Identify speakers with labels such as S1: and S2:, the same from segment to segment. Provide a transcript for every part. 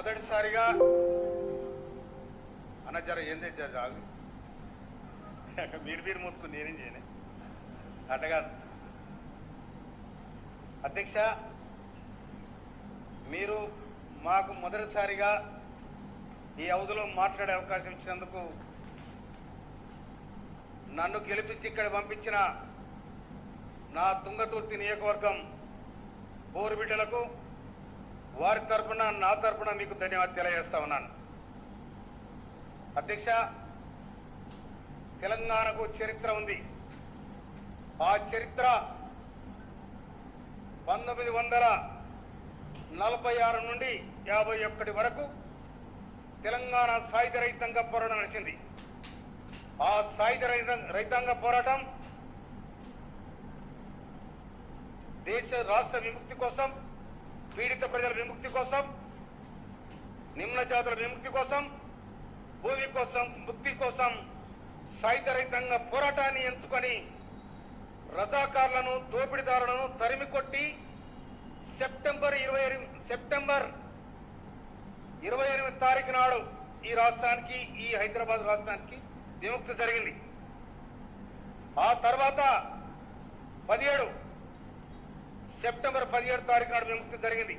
S1: మొదటిసారిగా అన్న జర ఏంది జాగు మీరు మొత్తుకు నేనేం చేయలే అట్టగా అధ్యక్ష, మీరు మాకు మొదటిసారిగా ఈ హౌజ్లో మాట్లాడే అవకాశం ఇచ్చినందుకు, నన్ను గెలిపించి ఇక్కడ పంపించిన నా తుంగతుర్తి నియోజకవర్గం పోరు బిడ్డలకు వారి తరఫున నా తరఫున మీకు ధన్యవాదాలు తెలియజేస్తా ఉన్నాను. అధ్యక్ష, తెలంగాణకు చరిత్ర ఉంది. ఆ చరిత్ర 1946 నుండి 51 వరకు తెలంగాణ సాయుధ రైతాంగ పోరాటం నడిచింది. ఆ సాయుధ రైతాంగ పోరాటం దేశ రాష్ట్ర విముక్తి కోసం, పీడిత ప్రజల విముక్తి కోసం, నిమ్న జాతుల విముక్తి కోసం, భూమి కోసం, ముక్తి కోసం సాయుధ రైతాంగ పోరాటాన్ని ఎంచుకొని రజాకారులను, దోపిడీదారులను తరిమి కొట్టి సెప్టెంబర్ 28 తారీఖు నాడు ఈ రాష్ట్రానికి, ఈ హైదరాబాద్ రాష్ట్రానికి విముక్తి జరిగింది. ఆ తర్వాత సెప్టెంబర్ 17 తారీఖు నాడు విముక్తి జరిగింది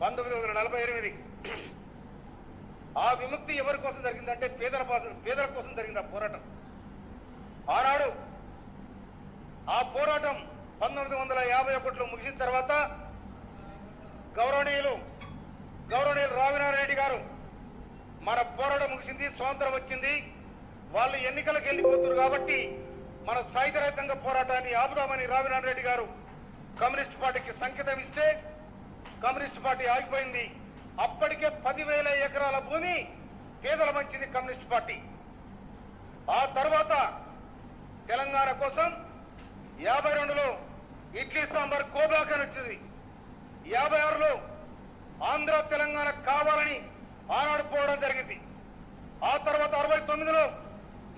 S1: 1948. ఆ విముక్తి ఎవరి కోసం జరిగిందంటే పేదల కోసం జరిగింది ఆ పోరాటం. ఆనాడు ఆ పోరాటం 1951లో ముగిసిన తర్వాత గౌరవనీయులు రావినారెడ్డి గారు మన పోరాటం ముగిసింది, స్వాతంత్రం వచ్చింది, వాళ్ళు ఎన్నికలకు వెళ్ళిపోతున్నారు కాబట్టి మన సాయుధ రైతాంగ పోరాటాన్ని ఆపుదామని రావినారెడ్డి గారు కమ్యూనిస్ట్ పార్టీకి సంకేతం ఇస్తే కమ్యూనిస్ట్ పార్టీ ఆగిపోయింది. అప్పటికే 10,000 ఎకరాల భూమి పేదల మంచింది కమ్యూనిస్ట్ పార్టీ. ఆ తర్వాత తెలంగాణ కోసం 52లో ఇడ్లీ సాంబార్ కోబాకని వచ్చింది. 56లో ఆంధ్ర తెలంగాణ కావాలని ఆనాడు పోవడం జరిగింది. ఆ తర్వాత 69లో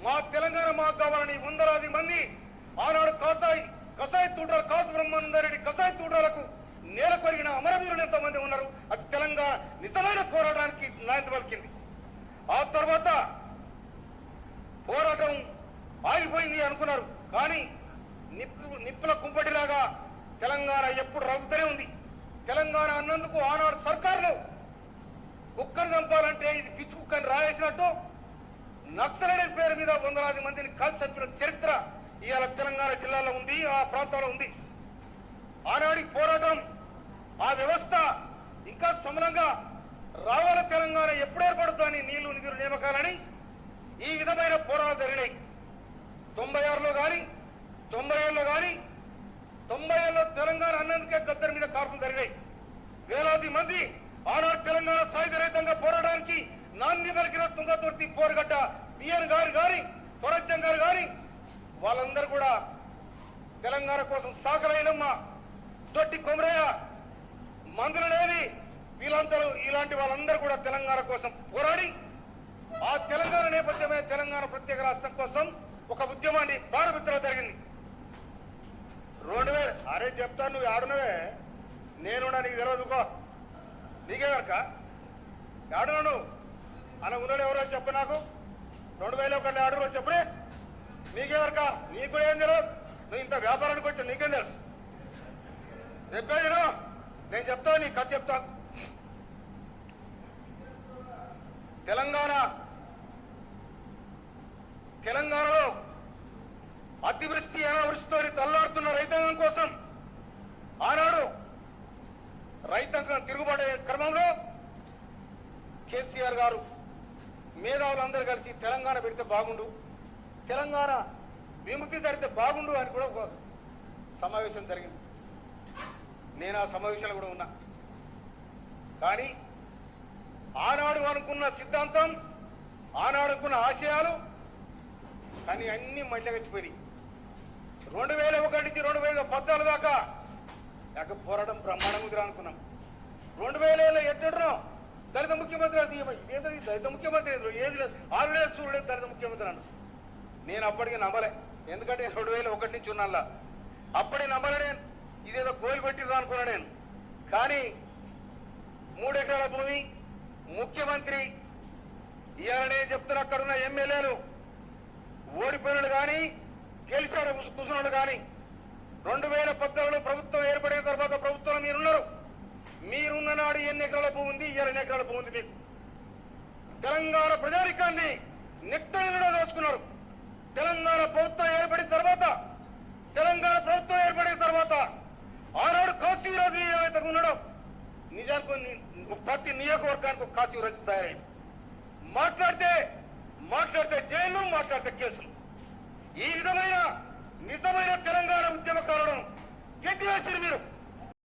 S1: మా తెలంగాణ మాకు కావాలని వందలాది మంది ఆనాడు కసాయి తూటాలు కాసు బ్రహ్మానందరెడ్డి కసాయి తూటాలకు నేల కొరిగిన అమరవీరులు ఎంతోమంది ఉన్నారు. అది తెలంగాణ నిజమైన పోరాటానికి నాంది పలికింది. ఆ తర్వాత పోరాటం ఆగిపోయింది అనుకున్నారు, కానీ నిప్పుల కుంపటిలాగా తెలంగాణ ఎప్పుడు రగుతూనే ఉంది. తెలంగాణ అన్నందుకు ఆనాడు సర్కారులు కుక్కను చంపాలంటే ఇది పిచ్చి కుక్కని రాయేసినట్టు నక్సలైట్ పేరు మీద వందలాది మందిని కాల్చి చంపిన చరిత్ర ఇవాళ తెలంగాణ జిల్లాలో ఉంది, ఆ ప్రాంతంలో ఉంది. ఆనాడి పోరాటం, ఆ వ్యవస్థ ఇంకా సమలంగా రావాల తెలంగాణ ఎప్పుడు ఏర్పడుతుందని నీళ్లు నిధులు నియామకాలని ఈ విధమైన పోరాటాలు జరిగినాయి. 96లో కానీ 97లో కానీ 90లో తెలంగాణ అన్నందుకే గద్దర్ మీద కాల్పులు జరిగినాయి. వేలాది మంది ఆనాడు తెలంగాణ సాయుధ రైతాంగ పోరాటానికి నాంది పలికిన తుంగతుర్తి, పోరుగడ్డ బిఎన్ గారు కానీ, స్వరాజ్యం గారు కానీ వాళ్ళందరూ కూడా తెలంగాణ కోసం సాగరైనమ్మ, దొడ్డి కొమరయ్య, మందులనేవి వీళ్ళందరూ ఇలాంటి వాళ్ళందరూ కూడా తెలంగాణ కోసం పోరాడి ఆ తెలంగాణ నేపథ్యమే తెలంగాణ ప్రత్యేక రాష్ట్రం కోసం ఒక ఉద్యమాన్ని ప్రారంభించడం జరిగింది. 2000 అరే చెప్తాను, నువ్వు ఆడునవే, నేను నీకు తెలియదుకో, నీకే కనుక ఆడునా నువ్వు అన్న ఉన్నాడు ఎవరో చెప్పు నాకు. 2001 ఆడురో చెప్పుడే, నీకే కనుక, నీకు ఏం తెలియదు, నువ్వు ఇంత వ్యాపారానికి వచ్చా నీకేం తెలుసు చెప్పేది. నేను చెప్తాను, నీ కథ చెప్తాను. తెలంగాణలో అతివృష్టి అనావృష్టితో తల్లాడుతున్న రైతాంగం కోసం ఆనాడు రైతాంగం తిరుగుబడే క్రమంలో కేసీఆర్ గారు మేధావులందరూ కలిసి తెలంగాణ పెడితే బాగుండు, తెలంగాణ విముక్తి జరిగితే బాగుండు అని కూడా ఒక సమావేశం జరిగింది. నేను ఆ సమావేశంలో కూడా ఉన్నా. కానీ ఆనాడు అనుకున్న సిద్ధాంతం, ఆనాడు అనుకున్న ఆశయాలు కానీ అన్ని మళ్ళగచ్చిపోయి 2001 నుంచి 2014 దాకా పోరాటం బ్రహ్మాండంగా అనుకున్నాం. 2000 ఎట్టడో దళిత ముఖ్యమంత్రి దళిత ముఖ్యమంత్రి ఏది లేదు, 6 లేదు, సూర్యుడు దళిత ముఖ్యమంత్రి అన్న. నేను అప్పటికి నమ్మలే, ఎందుకంటే 2001 నుంచి ఉన్నాళ్ళ అప్పటికి నమ్మలే. నేను ఇదేదో గోలు పెట్టిరా అనుకున్నా నేను. కానీ 3 ఎకరాల భూమి ముఖ్యమంత్రి ఇవాళనే చెప్తున్న అక్కడున్న ఎమ్మెల్యేలు ఓడిపోయినలు కానీ గెలిచాడు కూర్చున్నాడు కానీ 2014లో ప్రభుత్వం ఏర్పడిన తర్వాత ప్రభుత్వంలో మీరున్న నాడు ఎన్ని ఎకరాల భూమి ఉంది, ఎన్ని ఎకరాల భూమి ఉంది మీకు? తెలంగాణ ప్రజానికాన్ని నిట్టనిలో దోచుకున్నారు. తెలంగాణ ప్రభుత్వం ఏర్పడిన తర్వాత ఆనాడు కాశీరాజు ఏవైతే ఉన్నాడో నిజానికి ప్రతి నియోజకవర్గానికి ఒక కాశీరాజు తయారైంది. మాట్లాడితే జైలు, మాట్లాడితే కేసులు. ఈ విధమైన నిజమైన తెలంగాణ ఉద్యమకారులను గెట్టివేసారు మీరు.